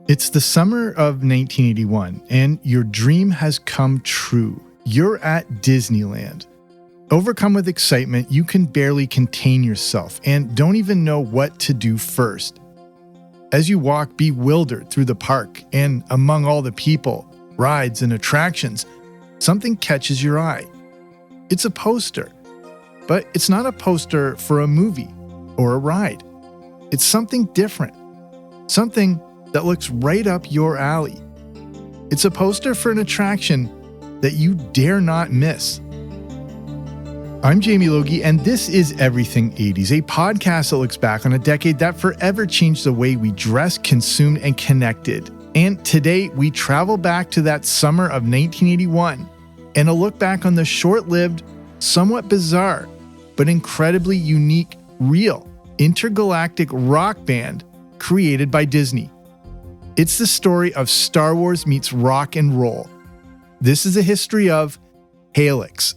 It's the summer of 1981, and your dream has come true. You're at Disneyland. Overcome with excitement, you can barely contain yourself and don't even know what to do first. As you walk bewildered through the park and among all the people, rides, and attractions, something catches your eye. It's a poster, but it's not a poster for a movie or a ride. It's something different, something that looks right up your alley. It's a poster for an attraction that you dare not miss. I'm Jamie Logie, and this is Everything 80s, a podcast that looks back on a decade that forever changed the way we dressed, consumed, and connected. And today, we travel back to that summer of 1981 and a look back on the short-lived, somewhat bizarre, but incredibly unique, real, intergalactic rock band created by Disney. It's the story of Star Wars meets rock and roll. This is a history of Halyx.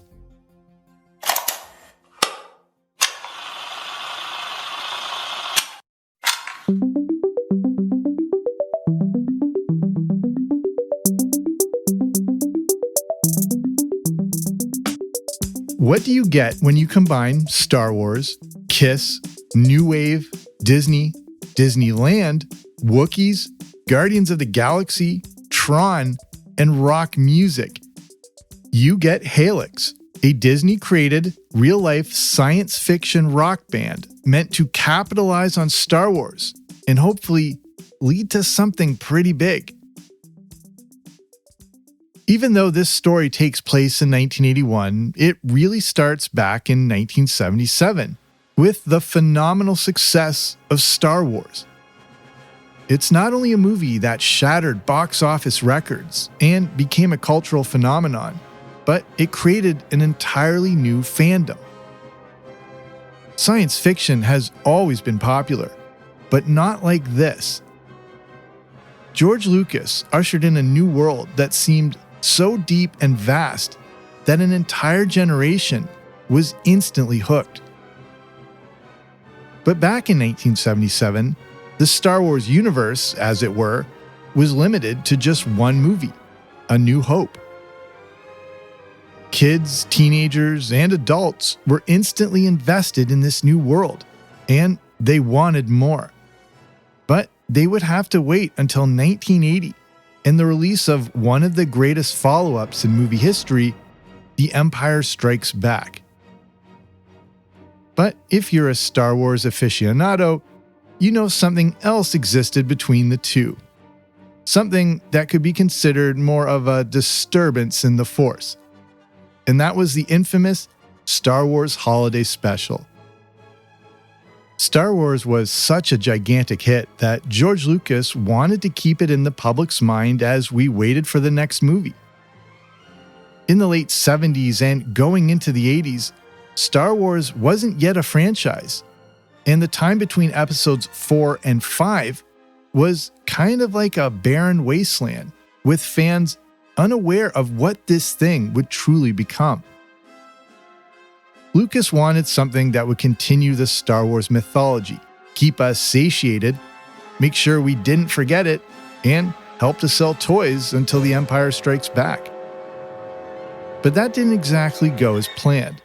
What do you get when you combine Star Wars, Kiss, New Wave, Disney, Disneyland, Wookies, Guardians of the Galaxy, Tron, and rock music? You get Halyx, a Disney-created, real-life science fiction rock band meant to capitalize on Star Wars and hopefully lead to something pretty big. Even though this story takes place in 1981, it really starts back in 1977 with the phenomenal success of Star Wars. It's not only a movie that shattered box office records and became a cultural phenomenon, but it created an entirely new fandom. Science fiction has always been popular, but not like this. George Lucas ushered in a new world that seemed so deep and vast that an entire generation was instantly hooked. But back in 1977, the Star Wars universe, as it were, was limited to just one movie, A New Hope. Kids, teenagers, and adults were instantly invested in this new world, and they wanted more. But they would have to wait until 1980 and the release of one of the greatest follow-ups in movie history, The Empire Strikes Back. But if you're a Star Wars aficionado, you know something else existed between the two. Something that could be considered more of a disturbance in the Force. And that was the infamous Star Wars Holiday Special. Star Wars was such a gigantic hit that George Lucas wanted to keep it in the public's mind as we waited for the next movie. In the late 70s and going into the 80s, Star Wars wasn't yet a franchise, and the time between episodes 4 and 5 was kind of like a barren wasteland, with fans unaware of what this thing would truly become. Lucas wanted something that would continue the Star Wars mythology, keep us satiated, make sure we didn't forget it, and help to sell toys until The Empire Strikes Back. But that didn't exactly go as planned.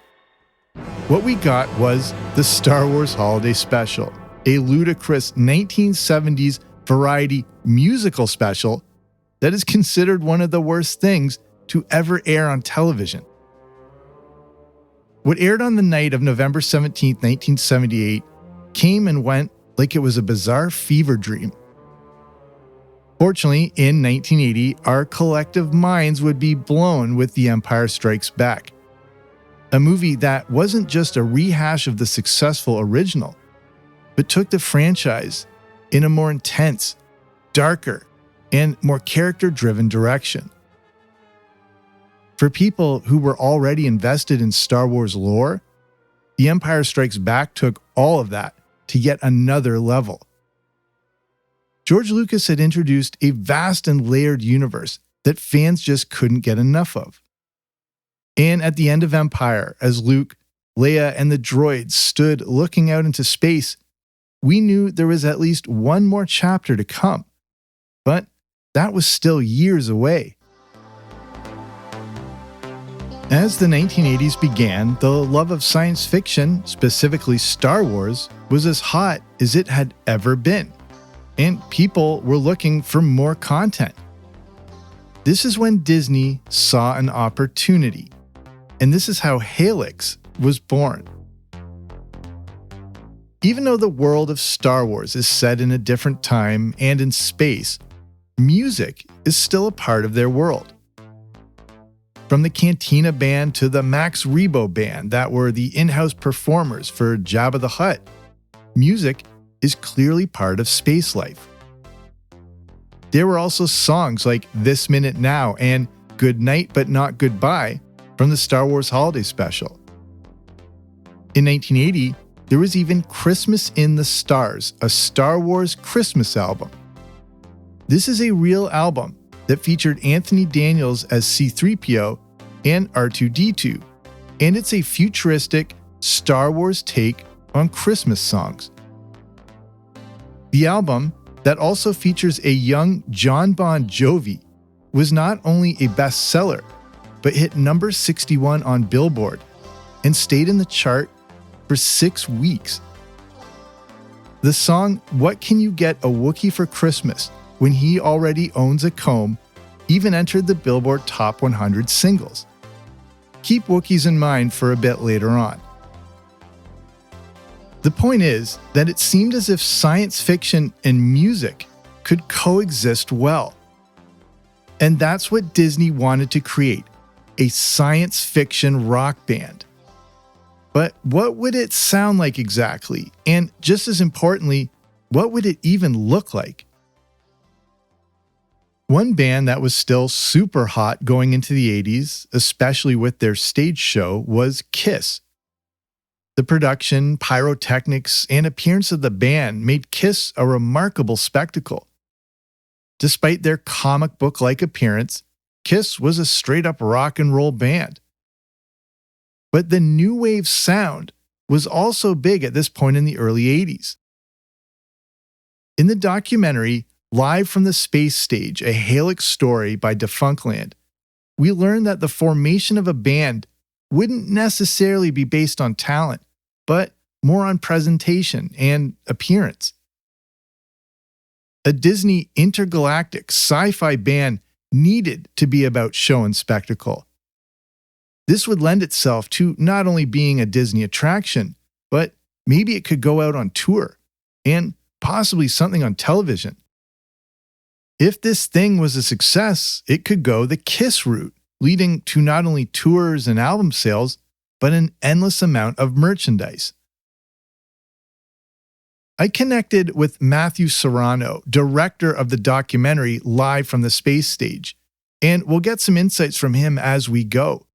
What we got was the Star Wars Holiday Special, a ludicrous 1970s variety musical special that is considered one of the worst things to ever air on television. What aired on the night of November 17, 1978, came and went like it was a bizarre fever dream. Fortunately, in 1980, our collective minds would be blown with The Empire Strikes Back, a movie that wasn't just a rehash of the successful original, but took the franchise in a more intense, darker, and more character-driven direction. For people who were already invested in Star Wars lore, The Empire Strikes Back took all of that to yet another level. George Lucas had introduced a vast and layered universe that fans just couldn't get enough of. And at the end of Empire, as Luke, Leia, and the droids stood looking out into space, we knew there was at least one more chapter to come. But that was still years away. As the 1980s began, the love of science fiction, specifically Star Wars, was as hot as it had ever been, and people were looking for more content. This is when Disney saw an opportunity, and this is how Halyx was born. Even though the world of Star Wars is set in a different time and in space, music is still a part of their world. From the Cantina Band to the Max Rebo Band that were the in-house performers for Jabba the Hutt, music is clearly part of space life. There were also songs like This Minute Now and Good Night But Not Goodbye from the Star Wars Holiday Special. In 1980, there was even Christmas in the Stars, a Star Wars Christmas album. This is a real album that featured Anthony Daniels as C-3PO and R2-D2, and it's a futuristic Star Wars take on Christmas songs. The album, that also features a young John Bon Jovi, was not only a bestseller, but hit number 61 on Billboard and stayed in the chart for 6 weeks. The song What Can You Get a Wookiee for Christmas When He Already Owns a Comb even entered the Billboard Top 100 singles. Keep Wookiees in mind for a bit later on. The point is that it seemed as if science fiction and music could coexist well. And that's what Disney wanted to create, a science fiction rock band. But what would it sound like exactly? And just as importantly, what would it even look like? One band that was still super hot going into the 80s, especially with their stage show, was Kiss. The production, pyrotechnics, and appearance of the band made Kiss a remarkable spectacle. Despite their comic book-like appearance, Kiss was a straight-up rock and roll band. But the new wave sound was also big at this point in the early 80s. In the documentary Live from the Space Stage, a Halyx story by Defunctland, we learned that the formation of a band wouldn't necessarily be based on talent, but more on presentation and appearance. A Disney intergalactic sci-fi band needed to be about show and spectacle. This would lend itself to not only being a Disney attraction, but maybe it could go out on tour, and possibly something on television. If this thing was a success, it could go the Kiss route, leading to not only tours and album sales, but an endless amount of merchandise. I connected with Matthew Serrano, director of the documentary Live from the Space Stage, and we'll get some insights from him as we go.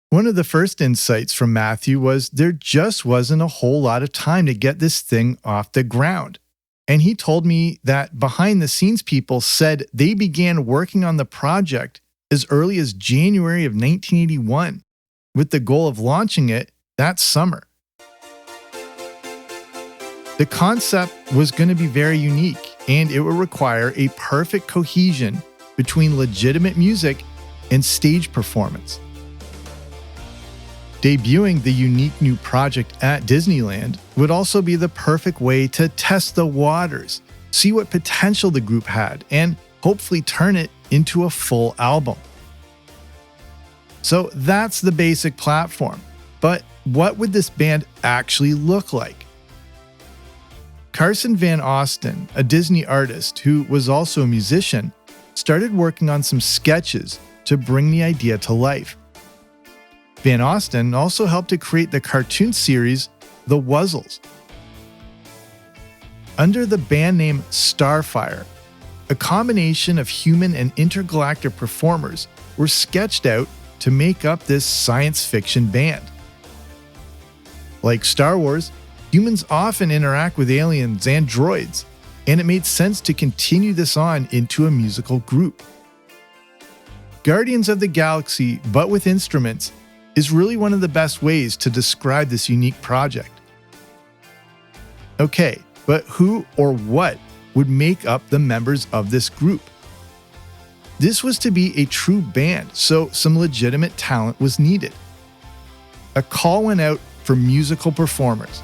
One of the first insights from Matthew was there just wasn't a whole lot of time to get this thing off the ground. And he told me that behind the scenes people said they began working on the project as early as January of 1981, with the goal of launching it that summer. The concept was going to be very unique, and it would require a perfect cohesion between legitimate music and stage performance. Debuting the unique new project at Disneyland would also be the perfect way to test the waters, see what potential the group had, and hopefully turn it into a full album. So that's the basic platform. But what would this band actually look like? Carson Van Osten, a Disney artist who was also a musician, started working on some sketches to bring the idea to life. Van Osten also helped to create the cartoon series The Wuzzles. Under the band name Starfire, a combination of human and intergalactic performers were sketched out to make up this science fiction band. Like Star Wars, humans often interact with aliens and droids, and it made sense to continue this on into a musical group. Guardians of the Galaxy, but with instruments, is really one of the best ways to describe this unique project. Okay, but who or what would make up the members of this group. This was to be a true band, so some legitimate talent was needed. A call went out for musical performers.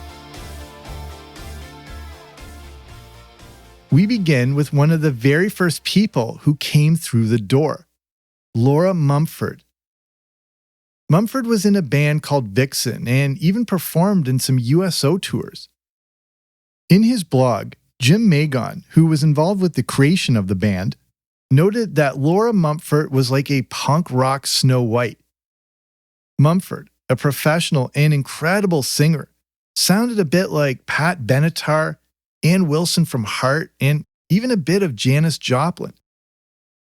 We begin with one of the very first people who came through the door, Laura Mumford. Mumford was in a band called Vixen and even performed in some USO tours. In his blog, Jim Magon, who was involved with the creation of the band, noted that Laura Mumford was like a punk rock Snow White. Mumford, a professional and incredible singer, sounded a bit like Pat Benatar, Ann Wilson from Heart, and even a bit of Janis Joplin.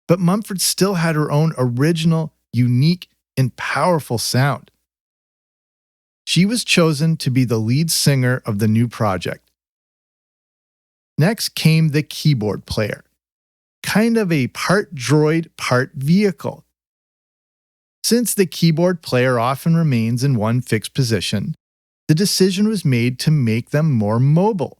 But Mumford still had her own original, unique, and powerful sound. She was chosen to be the lead singer of the new project. Next came the keyboard player, kind of a part droid, part vehicle. Since the keyboard player often remains in one fixed position, the decision was made to make them more mobile.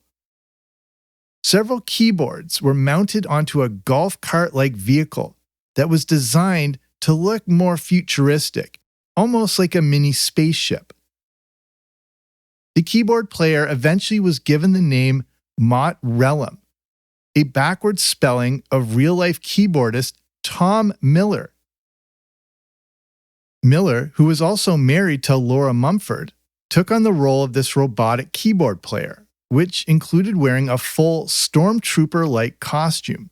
Several keyboards were mounted onto a golf cart-like vehicle that was designed to look more futuristic, almost like a mini spaceship. The keyboard player eventually was given the name Mott Relum, a backwards spelling of real-life keyboardist Tom Miller. Miller, who was also married to Laura Mumford, took on the role of this robotic keyboard player, which included wearing a full stormtrooper-like costume.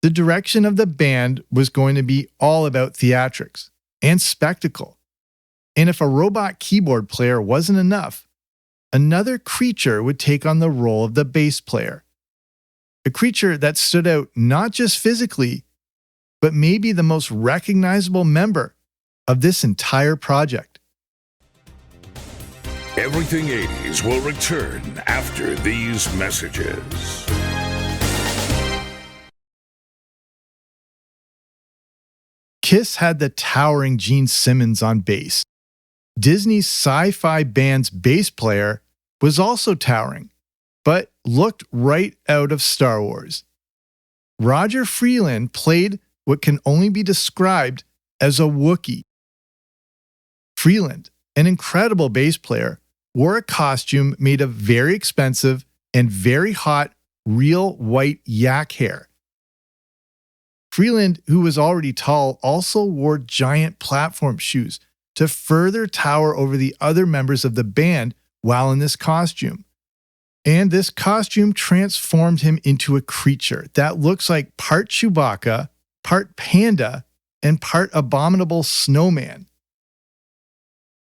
The direction of the band was going to be all about theatrics and spectacle. And if a robot keyboard player wasn't enough, another creature would take on the role of the bass player. A creature that stood out not just physically, but maybe the most recognizable member of this entire project. Everything 80s will return after these messages. Kiss had the towering Gene Simmons on bass. Disney's sci-fi band's bass player was also towering, but looked right out of Star Wars. Roger Freeland played what can only be described as a Wookiee. Freeland, an incredible bass player, wore a costume made of very expensive and very hot real white yak hair. Freeland, who was already tall, also wore giant platform shoes to further tower over the other members of the band while in this costume. And this costume transformed him into a creature that looks like part Chewbacca, part panda, and part abominable snowman.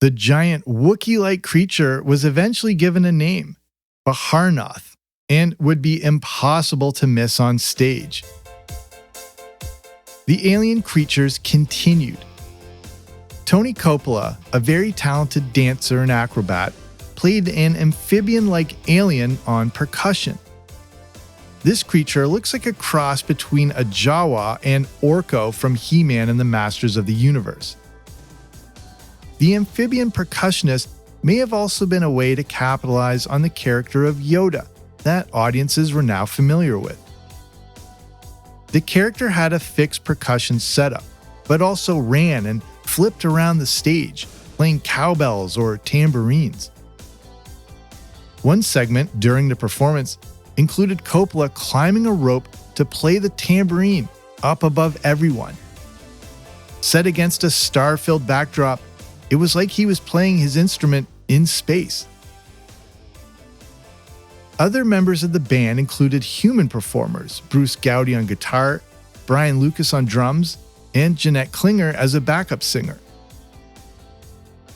The giant Wookiee-like creature was eventually given a name, Baharnoth, and would be impossible to miss on stage. The alien creatures continued. Tony Coppola, a very talented dancer and acrobat, played an amphibian-like alien on percussion. This creature looks like a cross between a Jawa and Orko from He-Man and the Masters of the Universe. The amphibian percussionist may have also been a way to capitalize on the character of Yoda that audiences were now familiar with. The character had a fixed percussion setup, but also ran and flipped around the stage, playing cowbells or tambourines. One segment during the performance included Coppola climbing a rope to play the tambourine up above everyone. Set against a star-filled backdrop, it was like he was playing his instrument in space. Other members of the band included human performers, Bruce Gowdy on guitar, Brian Lucas on drums, and Jeanette Klinger as a backup singer.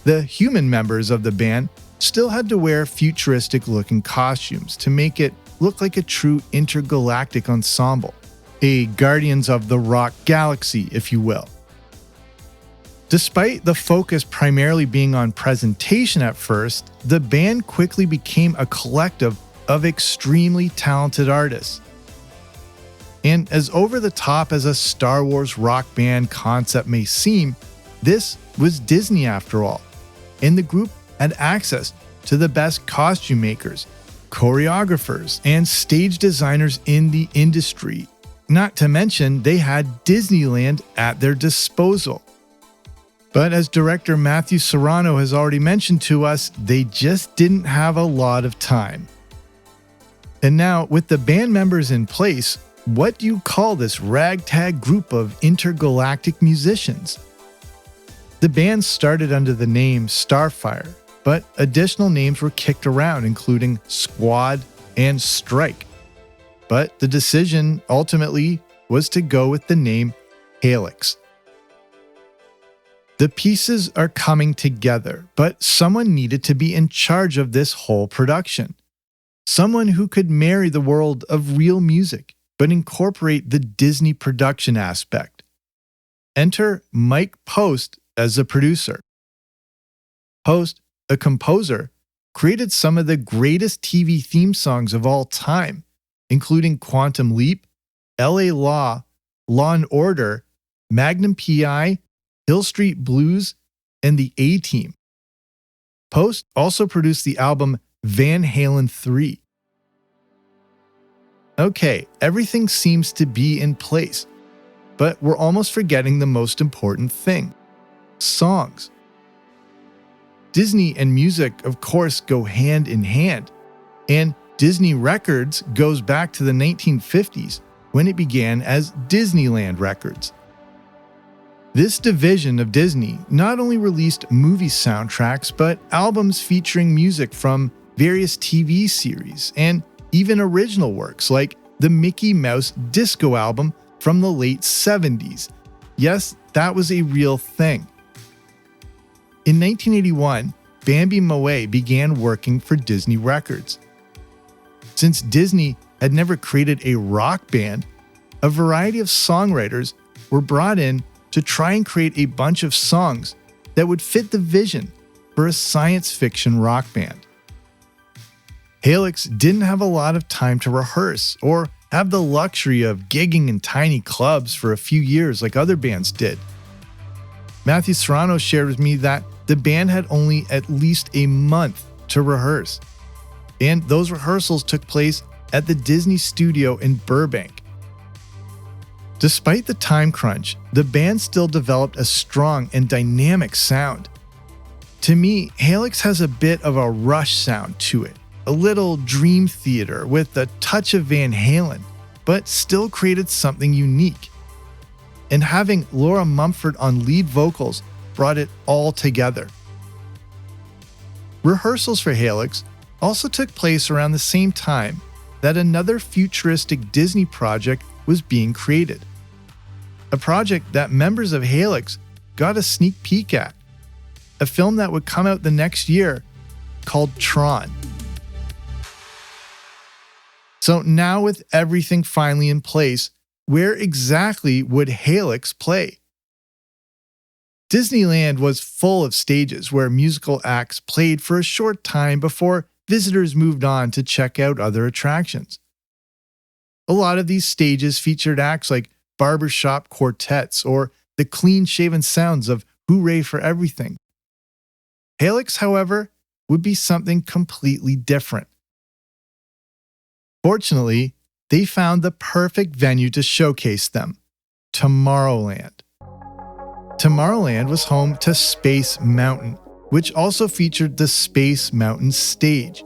The human members of the band still had to wear futuristic-looking costumes to make it look like a true intergalactic ensemble, a Guardians of the Rock Galaxy, if you will. Despite the focus primarily being on presentation at first, the band quickly became a collective of extremely talented artists. And as over-the-top as a Star Wars rock band concept may seem, this was Disney after all, and the group had access to the best costume makers, choreographers, and stage designers in the industry. Not to mention, they had Disneyland at their disposal. But as director Matthew Serrano has already mentioned to us, they just didn't have a lot of time. And now, with the band members in place, what do you call this ragtag group of intergalactic musicians? The band started under the name Starfire, but additional names were kicked around, including Squad and Strike. But the decision ultimately was to go with the name Halyx. The pieces are coming together, but someone needed to be in charge of this whole production. Someone who could marry the world of real music, but incorporate the Disney production aspect. Enter Mike Post as a producer. Post, a composer, created some of the greatest TV theme songs of all time, including Quantum Leap, LA Law, Law and Order, Magnum PI, Hill Street Blues, and the A-Team. Post also produced the album Van Halen 3. Okay, everything seems to be in place, but we're almost forgetting the most important thing: songs. Disney and music, of course, go hand in hand, and Disney Records goes back to the 1950s when it began as Disneyland Records. This division of Disney not only released movie soundtracks, but albums featuring music from various TV series and even original works like the Mickey Mouse Disco album from the late 70s. Yes, that was a real thing. In 1981, Bambi Moe began working for Disney Records. Since Disney had never created a rock band, a variety of songwriters were brought in to try and create a bunch of songs that would fit the vision for a science fiction rock band. Halyx didn't have a lot of time to rehearse or have the luxury of gigging in tiny clubs for a few years like other bands did. Matthew Serrano shared with me that the band had only at least a month to rehearse, and those rehearsals took place at the Disney studio in Burbank. Despite the time crunch, the band still developed a strong and dynamic sound. To me, Halyx has a bit of a Rush sound to it, a little Dream Theater with a touch of Van Halen, but still created something unique. And having Laura Mumford on lead vocals brought it all together. Rehearsals for Halyx also took place around the same time that another futuristic Disney project was being created. A project that members of Halyx got a sneak peek at. A film that would come out the next year called Tron. So now with everything finally in place, where exactly would Halyx play? Disneyland was full of stages where musical acts played for a short time before visitors moved on to check out other attractions. A lot of these stages featured acts like barbershop quartets or the clean-shaven sounds of Hooray for Everything. Halyx, however, would be something completely different. Fortunately, they found the perfect venue to showcase them: Tomorrowland. Tomorrowland was home to Space Mountain, which also featured the Space Mountain stage.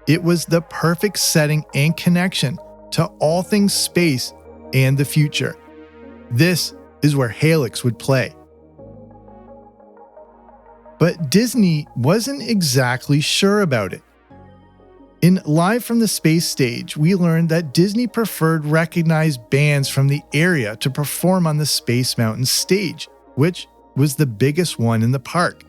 It was the perfect setting and connection to all things space and the future. This is where Halyx would play. But Disney wasn't exactly sure about it. In Live from the Space Stage, we learned that Disney preferred recognized bands from the area to perform on the Space Mountain stage, which was the biggest one in the park.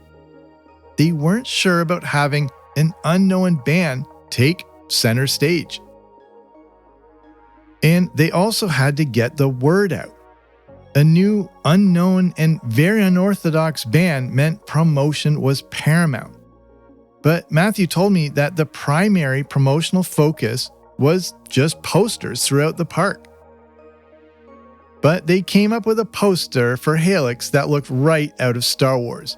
They weren't sure about having an unknown band take center stage. And they also had to get the word out. A new, unknown, and very unorthodox band meant promotion was paramount. But Matthew told me that the primary promotional focus was just posters throughout the park. But they came up with a poster for Halyx that looked right out of Star Wars.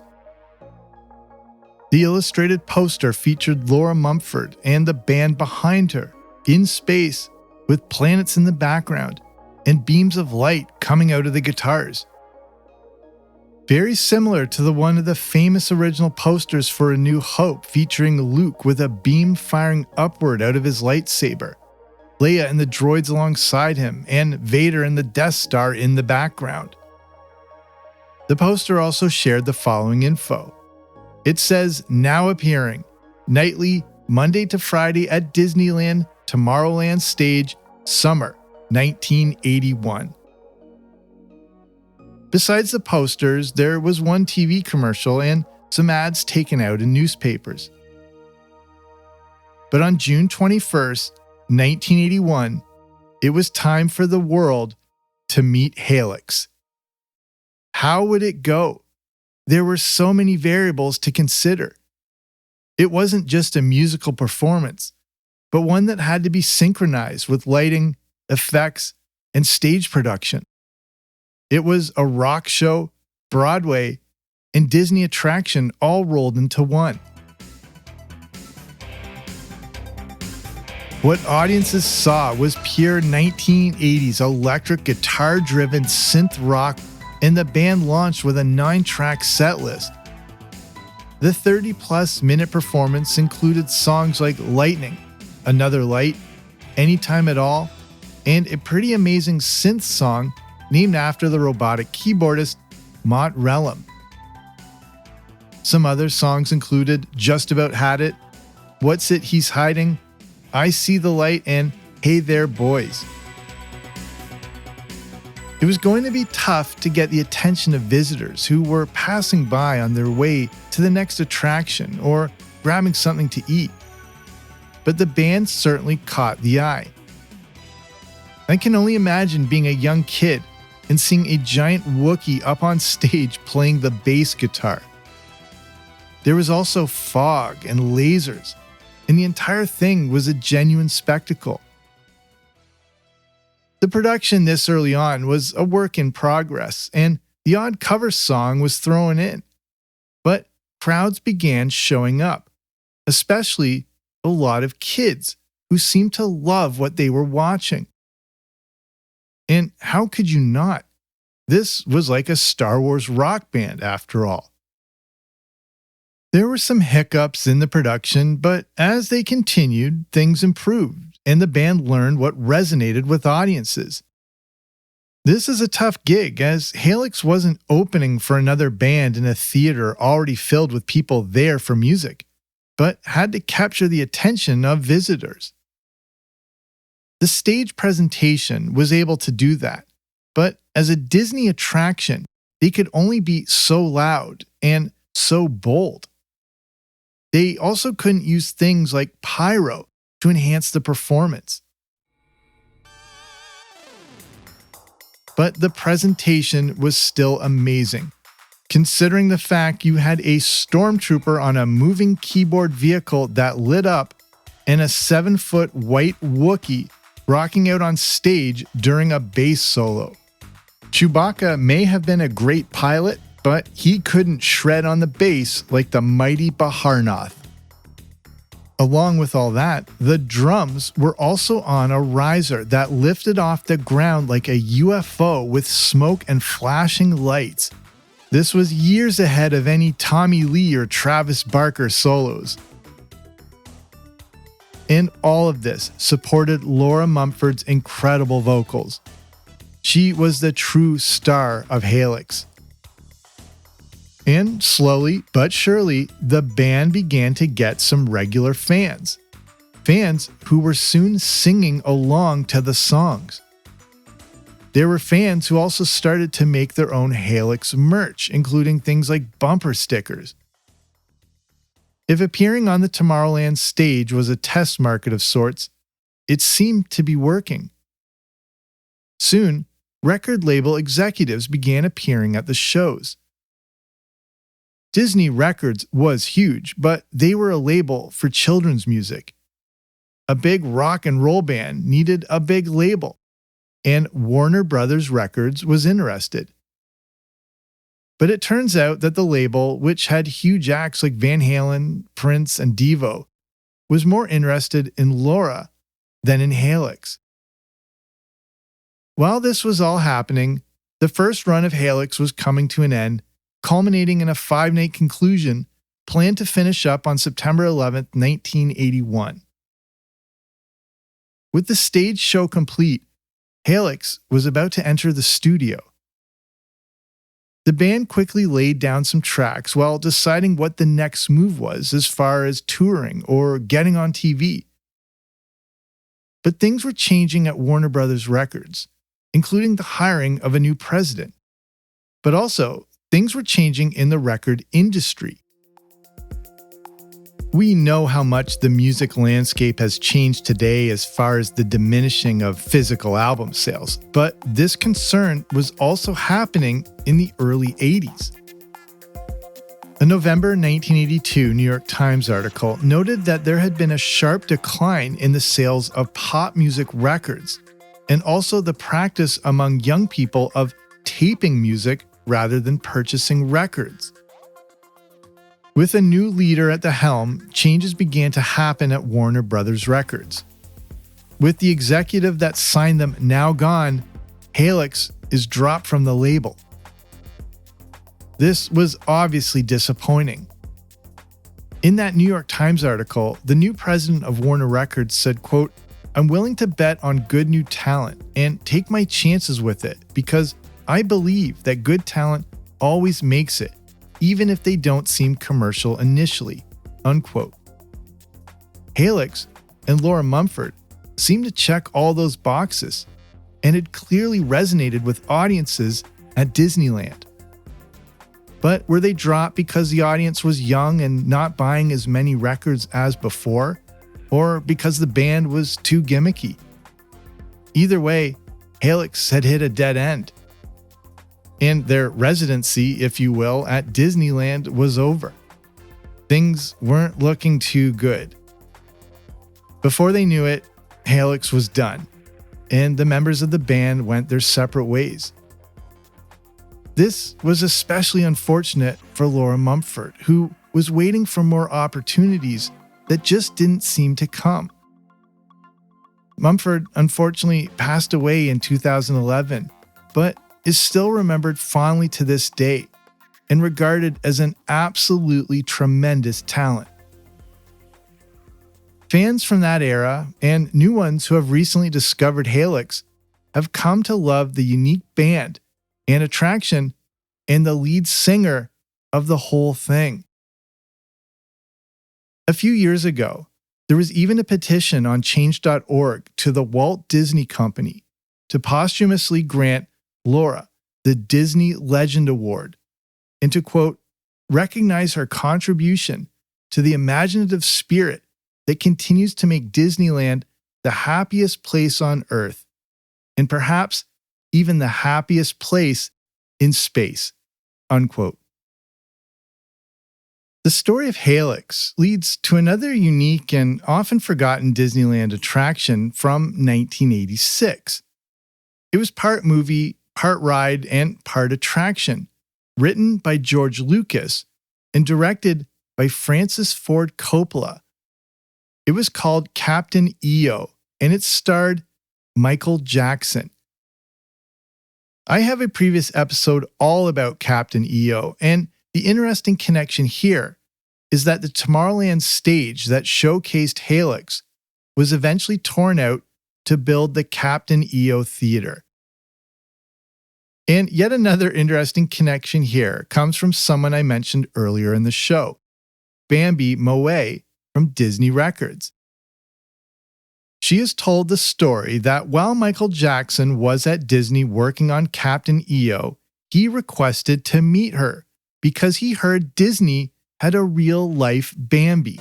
The illustrated poster featured Laura Mumford and the band behind her in space with planets in the background and beams of light coming out of the guitars. Very similar to the one of the famous original posters for A New Hope featuring Luke with a beam firing upward out of his lightsaber, Leia and the droids alongside him, and Vader and the Death Star in the background. The poster also shared the following info. It says, now appearing, nightly, Monday to Friday at Disneyland, Tomorrowland Stage, Summer, 1981. Besides the posters, there was one TV commercial and some ads taken out in newspapers. But on June 21st, 1981, it was time for the world to meet Halyx. How would it go? There were so many variables to consider. It wasn't just a musical performance, but one that had to be synchronized with lighting, effects, and stage production. It was a rock show, Broadway, and Disney attraction all rolled into one. What audiences saw was pure 1980s electric guitar-driven synth rock, and the band launched with a 9-track set list. The 30-plus minute performance included songs like Lightning, Another Light, Anytime at All, and a pretty amazing synth song named after the robotic keyboardist Mott Relham. Some other songs included Just About Had It, What's It He's Hiding, I See the Light, and Hey There Boys. It was going to be tough to get the attention of visitors who were passing by on their way to the next attraction or grabbing something to eat. But the band certainly caught the eye. I can only imagine being a young kid and seeing a giant Wookiee up on stage playing the bass guitar. There was also fog and lasers, and the entire thing was a genuine spectacle. The production this early on was a work in progress, and the odd cover song was thrown in. But crowds began showing up, especially a lot of kids who seemed to love what they were watching. And how could you not? This was like a Star Wars rock band after all. There were some hiccups in the production, but as they continued, things improved, and the band learned what resonated with audiences. This is a tough gig, as Halyx wasn't opening for another band in a theater already filled with people there for music, but had to capture the attention of visitors. The stage presentation was able to do that, but as a Disney attraction, they could only be so loud and so bold. They also couldn't use things like pyro to enhance the performance. But the presentation was still amazing, considering the fact you had a stormtrooper on a moving keyboard vehicle that lit up and a 7-foot white Wookiee rocking out on stage during a bass solo. Chewbacca may have been a great pilot, but he couldn't shred on the bass like the mighty Baharnath. Along with all that, the drums were also on a riser that lifted off the ground like a UFO with smoke and flashing lights. This was years ahead of any Tommy Lee or Travis Barker solos. And all of this supported Laura Mumford's incredible vocals. She was the true star of Halyx. And slowly but surely, the band began to get some regular fans. Fans who were soon singing along to the songs. There were fans who also started to make their own Halyx merch, including things like bumper stickers. If appearing on the Tomorrowland stage was a test market of sorts, it seemed to be working. Soon, record label executives began appearing at the shows. Disney Records was huge, but they were a label for children's music. A big rock and roll band needed a big label, and Warner Brothers Records was interested. But it turns out that the label, which had huge acts like Van Halen, Prince, and Devo, was more interested in Laura than in Halyx. While this was all happening, the first run of Halyx was coming to an end, culminating in a 5-night conclusion planned to finish up on September 11, 1981. With the stage show complete, Halyx was about to enter the studio. The band quickly laid down some tracks while deciding what the next move was as far as touring or getting on TV. But things were changing at Warner Brothers Records, including the hiring of a new president. But also, things were changing in the record industry. We know how much the music landscape has changed today as far as the diminishing of physical album sales, but this concern was also happening in the early 80s. A November 1982 New York Times article noted that there had been a sharp decline in the sales of pop music records, and also the practice among young people of taping music rather than purchasing records. With a new leader at the helm, changes began to happen at Warner Brothers Records. With the executive that signed them now gone, Halyx is dropped from the label. This was obviously disappointing. In that New York Times article, the new president of Warner Records said, quote, "I'm willing to bet on good new talent and take my chances with it because I believe that good talent always makes it, even if they don't seem commercial initially," unquote. Halyx and Laura Mumford seemed to check all those boxes and had clearly resonated with audiences at Disneyland. But were they dropped because the audience was young and not buying as many records as before, or because the band was too gimmicky? Either way, Halyx had hit a dead end. And their residency, if you will, at Disneyland was over. Things weren't looking too good. Before they knew it, Halyx was done, and the members of the band went their separate ways. This was especially unfortunate for Laura Mumford, who was waiting for more opportunities that just didn't seem to come. Mumford unfortunately passed away in 2011, but is still remembered fondly to this day and regarded as an absolutely tremendous talent. Fans from that era and new ones who have recently discovered Halyx have come to love the unique band and attraction and the lead singer of the whole thing. A few years ago, there was even a petition on change.org to the Walt Disney Company to posthumously grant Laura the Disney Legend Award and to, quote, recognize her contribution to the imaginative spirit that continues to make Disneyland the happiest place on Earth and perhaps even the happiest place in space, unquote. The story of Halyx leads to another unique and often forgotten Disneyland attraction from 1986. It was part movie, part ride, and part attraction, written by George Lucas and directed by Francis Ford Coppola. It was called Captain EO, and it starred Michael Jackson. I have a previous episode all about Captain EO, and the interesting connection here is that the Tomorrowland stage that showcased Halyx was eventually torn out to build the Captain EO Theater. And yet another interesting connection here comes from someone I mentioned earlier in the show, Bambi Moe from Disney Records. She has told the story that while Michael Jackson was at Disney working on Captain EO, he requested to meet her because he heard Disney had a real-life Bambi.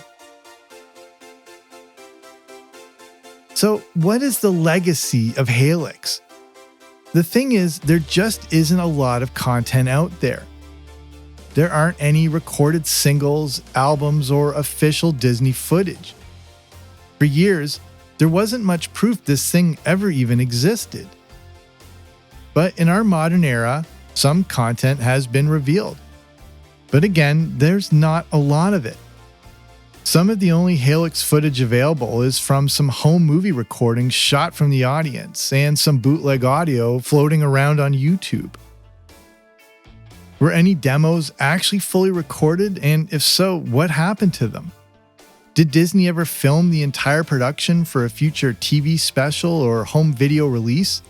So what is the legacy of Halyx? The thing is, there just isn't a lot of content out there. There aren't any recorded singles, albums, or official Disney footage. For years, there wasn't much proof this thing ever even existed. But in our modern era, some content has been revealed. But again, there's not a lot of it. Some of the only Halyx footage available is from some home movie recordings shot from the audience and some bootleg audio floating around on YouTube. Were any demos actually fully recorded, and if so, what happened to them? Did Disney ever film the entire production for a future TV special or home video release?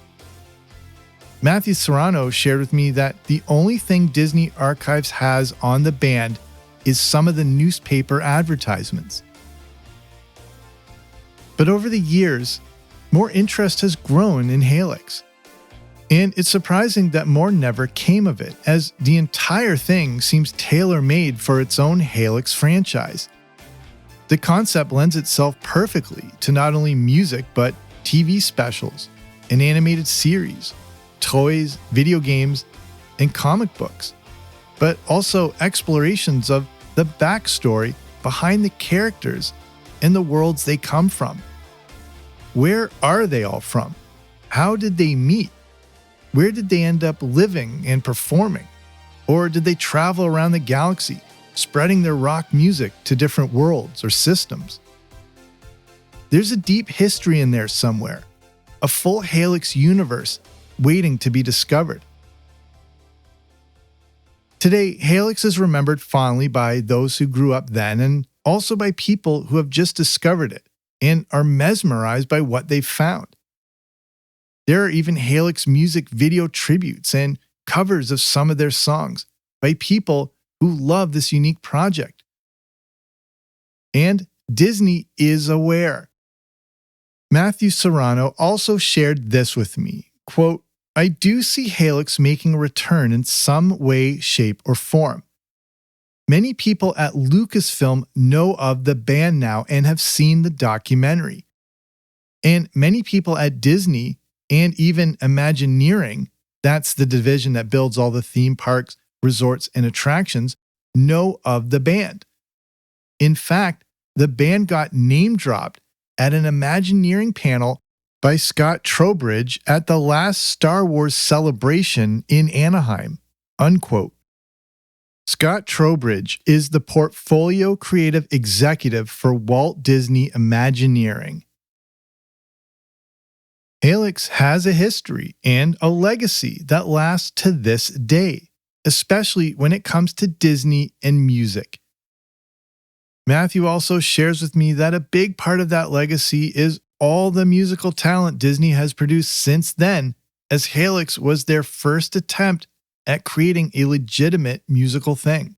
Matthew Serrano shared with me that the only thing Disney Archives has on the band is some of the newspaper advertisements. But over the years, more interest has grown in Halyx. And it's surprising that more never came of it, as the entire thing seems tailor-made for its own Halyx franchise. The concept lends itself perfectly to not only music, but TV specials, an animated series, toys, video games, and comic books, but also explorations of the backstory behind the characters and the worlds they come from. Where are they all from? How did they meet? Where did they end up living and performing? Or did they travel around the galaxy, spreading their rock music to different worlds or systems? There's a deep history in there somewhere, a full Halyx universe waiting to be discovered. Today, Halyx is remembered fondly by those who grew up then and also by people who have just discovered it and are mesmerized by what they've found. There are even Halyx music video tributes and covers of some of their songs by people who love this unique project. And Disney is aware. Matthew Serrano also shared this with me, quote, "I do see Halyx making a return in some way, shape, or form. Many people at Lucasfilm know of the band now and have seen the documentary. And many people at Disney and even Imagineering, that's the division that builds all the theme parks, resorts, and attractions, know of the band. In fact, the band got name-dropped at an Imagineering panel by Scott Trowbridge at the last Star Wars celebration in Anaheim," unquote. Scott Trowbridge is the portfolio creative executive for Walt Disney Imagineering. Halyx has a history and a legacy that lasts to this day, especially when it comes to Disney and music. Matthew also shares with me that a big part of that legacy is all the musical talent Disney has produced since then, as Halyx was their first attempt at creating a legitimate musical thing.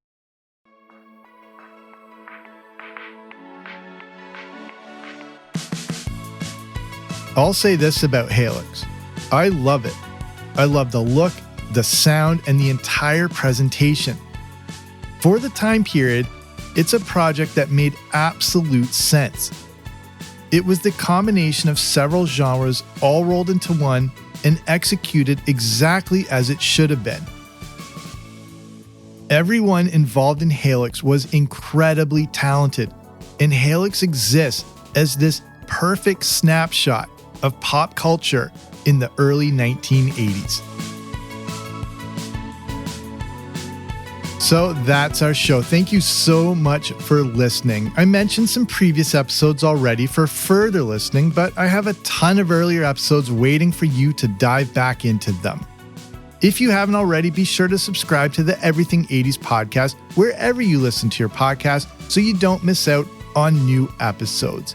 I'll say this about Halyx. I love it. I love the look, the sound, and the entire presentation. For the time period, it's a project that made absolute sense. It was the combination of several genres all rolled into one and executed exactly as it should have been. Everyone involved in Halyx was incredibly talented, and Halyx exists as this perfect snapshot of pop culture in the early 1980s. So that's our show. Thank you so much for listening. I mentioned some previous episodes already for further listening, but I have a ton of earlier episodes waiting for you to dive back into them. If you haven't already, be sure to subscribe to the Everything 80s podcast wherever you listen to your podcast so you don't miss out on new episodes.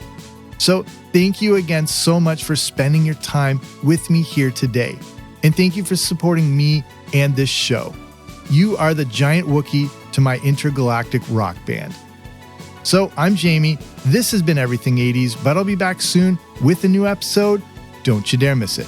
So thank you again so much for spending your time with me here today. And thank you for supporting me and this show. You are the giant Wookiee to my intergalactic rock band. So I'm Jamie. This has been Everything 80s, but I'll be back soon with a new episode. Don't you dare miss it.